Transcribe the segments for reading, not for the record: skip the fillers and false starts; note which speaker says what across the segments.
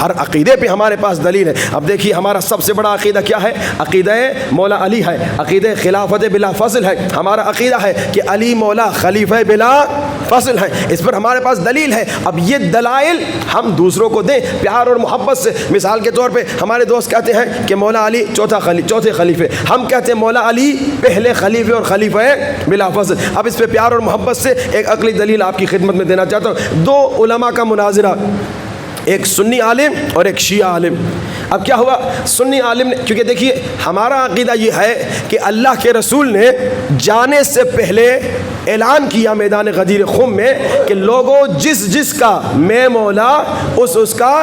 Speaker 1: ہر عقیدے پہ ہمارے پاس دلیل ہے. اب دیکھیے ہمارا سب سے بڑا عقیدہ کیا ہے؟ عقیدہ مولا علی ہے, عقیدہ خلافت بلا فصل ہے. ہمارا عقیدہ ہے کہ علی مولا خلیفہ بلا فصل ہے, اس پر ہمارے پاس دلیل ہے. اب یہ دلائل ہم دوسروں کو دیں پیار اور محبت سے. مثال کے طور پہ ہمارے دوست کہتے ہیں کہ مولا علی چوتھے خلیفے, ہم کہتے ہیں مولا علی پہلے خلیفے اور خلیفہ بلا فصل. اب اس پہ پیار اور محبت سے ایک عقلی دلیل آپ کی خدمت میں دینا چاہتا ہوں. دو علماء کا مناظرہ, ایک سنی عالم اور ایک شیعہ عالم. اب کیا ہوا؟ سنی عالم نے, کیونکہ دیکھیے ہمارا عقیدہ یہ ہے کہ اللہ کے رسول نے جانے سے پہلے اعلان کیا میدان غدیر خم میں کہ لوگوں جس کا میں مولا اس کا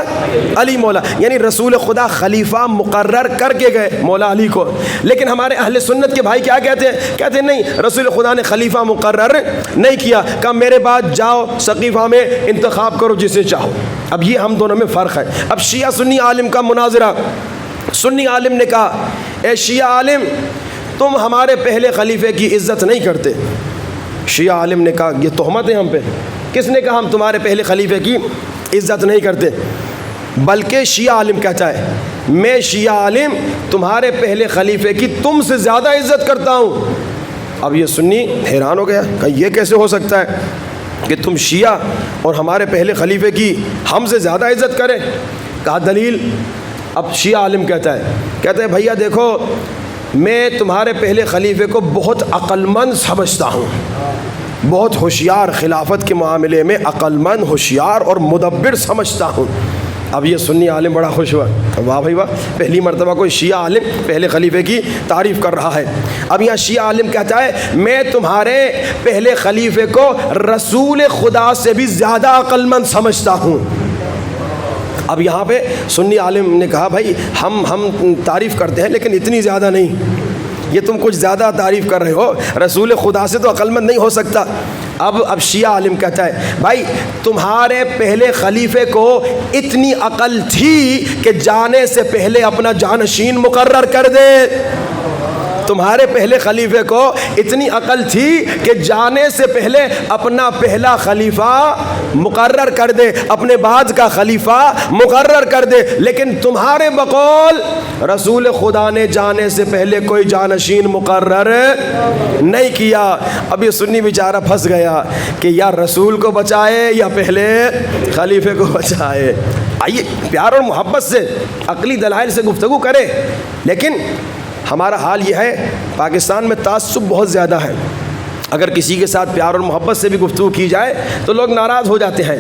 Speaker 1: علی مولا, یعنی رسول خدا خلیفہ مقرر کر کے گئے مولا علی کو. لیکن ہمارے اہل سنت کے بھائی کیا کہتے ہیں؟ کہتے ہیں نہیں, رسول خدا نے خلیفہ مقرر نہیں کیا, کہا میرے بعد جاؤ سقیفہ میں انتخاب کرو جسے چاہو. اب یہ ہم دونوں میں فرق ہے. اب شیعہ سنی عالم کا مناظرہ, سنی عالم نے کہا اے شیعہ عالم تم ہمارے پہلے خلیفے کی عزت نہیں کرتے. شیعہ عالم نے کہا یہ تہمت ہے ہم پہ. کس نے کہا ہم تمہارے پہلے خلیفے کی عزت نہیں کرتے؟ بلکہ شیعہ عالم کہتا ہے میں شیعہ عالم تمہارے پہلے خلیفے کی تم سے زیادہ عزت کرتا ہوں. اب یہ سنی حیران ہو گیا, کہ یہ کیسے ہو سکتا ہے کہ تم شیعہ اور ہمارے پہلے خلیفے کی ہم سے زیادہ عزت کریں؟ کہا دلیل. اب شیعہ عالم کہتا ہے بھیا دیکھو میں تمہارے پہلے خلیفے کو بہت عقل مند سمجھتا ہوں, بہت ہوشیار, خلافت کے معاملے میں عقل مند, ہوشیار اور مدبر سمجھتا ہوں. اب یہ سنی عالم بڑا خوش ہوا, واہ بھائی واہ, پہلی مرتبہ کوئی شیعہ عالم پہلے خلیفے کی تعریف کر رہا ہے. اب یہاں شیعہ عالم کہتا ہے میں تمہارے پہلے خلیفے کو رسول خدا سے بھی زیادہ عقل مند سمجھتا ہوں. اب یہاں پہ سنی عالم نے کہا بھائی ہم تعریف کرتے ہیں لیکن اتنی زیادہ نہیں, یہ تم کچھ زیادہ تعریف کر رہے ہو, رسول خدا سے تو عقل مند نہیں ہو سکتا. اب شیعہ عالم کہتا ہے بھائی تمہارے پہلے خلیفے کو اتنی عقل تھی کہ جانے سے پہلے اپنا جانشین مقرر کر دے. تمہارے پہلے خلیفے کو اتنی عقل تھی کہ جانے سے پہلے اپنا پہلا خلیفہ مقرر کر دے, اپنے بعد کا خلیفہ مقرر کر دے. لیکن تمہارے بقول رسول خدا نے جانے سے پہلے کوئی جانشین مقرر نہیں کیا. اب یہ سنی بیچارہ پھنس گیا کہ یا رسول کو بچائے یا پہلے خلیفے کو بچائے. آئیے پیار اور محبت سے عقلی دلائل سے گفتگو کرے. لیکن ہمارا حال یہ ہے پاکستان میں تعصب بہت زیادہ ہے. اگر کسی کے ساتھ پیار اور محبت سے بھی گفتگو کی جائے تو لوگ ناراض ہو جاتے ہیں.